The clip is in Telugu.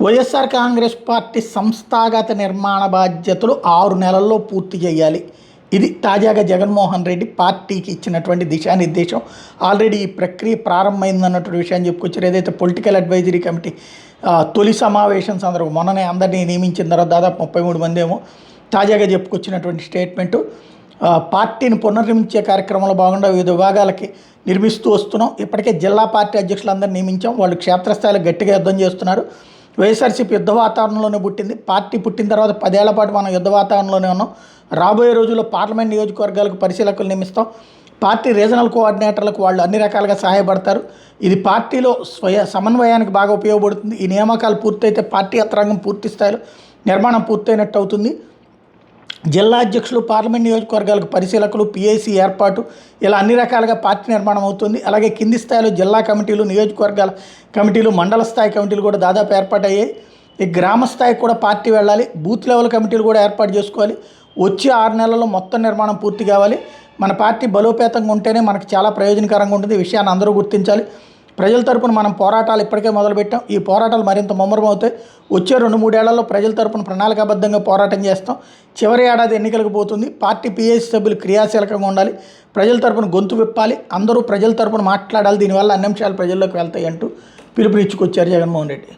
వైఎస్ఆర్ కాంగ్రెస్ పార్టీ సంస్థాగత నిర్మాణ బాధ్యతలు 6 నెలల్లో పూర్తి చేయాలి. ఇది తాజాగా జగన్మోహన్ రెడ్డి పార్టీకి ఇచ్చినటువంటి దిశానిర్దేశం. ఆల్రెడీ ఈ ప్రక్రియ ప్రారంభమైందన్నటువంటి విషయాన్ని చెప్పుకొచ్చారు. ఏదైతే పొలిటికల్ అడ్వైజరీ కమిటీ తొలి సమావేశం సందర్భం మొన్ననే అందరినీ నియమించిన తర్వాత దాదాపు 33 మంది ఏమో తాజాగా చెప్పుకొచ్చినటువంటి స్టేట్మెంటు, పార్టీని పునర్నిర్మించే కార్యక్రమంలో భాగంగా వివిధ విభాగాలకి నిర్మిస్తూ వస్తున్నాం. ఇప్పటికే జిల్లా పార్టీ అధ్యక్షులందరినీ నియమించాం. వాళ్ళు క్షేత్రస్థాయిలో గట్టిగా యుద్ధం చేస్తున్నారు. వైఎస్ఆర్సీపీ యుద్ధ వాతావరణంలోనే పుట్టింది. పార్టీ పుట్టిన తర్వాత 10 ఏళ్ల పాటు మనం యుద్ధ వాతావరణంలోనే ఉన్నాం. రాబోయే రోజుల్లో పార్లమెంట్ నియోజకవర్గాలకు పరిశీలకులు నియమిస్తాం. పార్టీ రీజనల్ కోఆర్డినేటర్లకు వాళ్ళు అన్ని రకాలుగా సహాయపడతారు. ఇది పార్టీలో సమన్వయానికి బాగా ఉపయోగపడుతుంది. ఈ నియామకాలు పూర్తయితే పార్టీ యంత్రాంగం పూర్తి స్థాయిలో నిర్మాణం పూర్తయినట్టు అవుతుంది. జిల్లా అధ్యక్షులు, పార్లమెంట్ నియోజకవర్గాలకు పరిశీలకులు, పిఐసి ఏర్పాటు, ఇలా అన్ని రకాలుగా పార్టీ నిర్మాణం అవుతుంది. అలాగే కింది స్థాయిలో జిల్లా కమిటీలు, నియోజకవర్గాల కమిటీలు, మండల స్థాయి కమిటీలు కూడా దాదాపు ఏర్పాటయ్యాయి. ఈ గ్రామ స్థాయికి కూడా పార్టీ వెళ్ళాలి. బూత్ లెవెల్ కమిటీలు కూడా ఏర్పాటు చేసుకోవాలి. వచ్చే 6 నెలల్లో మొత్తం నిర్మాణం పూర్తి కావాలి. మన పార్టీ బలోపేతంగా ఉంటేనే మనకు చాలా ప్రయోజనకరంగా ఉంటుంది. ఈ విషయాన్ని అందరూ గుర్తించాలి. ప్రజల తరపున మనం పోరాటాలు ఇప్పటికే మొదలుపెట్టాం. ఈ పోరాటాలు మరింత ముమ్మరం అవుతాయి. వచ్చే 2-3 ఏళ్లలో ప్రజల తరపున ప్రణాళికాబద్ధంగా పోరాటం చేస్తాం. చివరి ఏడాది ఎన్నికలకు పోతుంది. పార్టీ పిఎస్ సభ్యులు క్రియాశీలకంగా ఉండాలి. ప్రజల తరపున గొంతు విప్పాలి. అందరూ ప్రజల తరపున మాట్లాడాలి. దీనివల్ల అన్ని అంశాలు ప్రజల్లోకి వెళ్తాయి అంటూ పిలుపునిచ్చుకొచ్చారు జగన్మోహన్ రెడ్డి.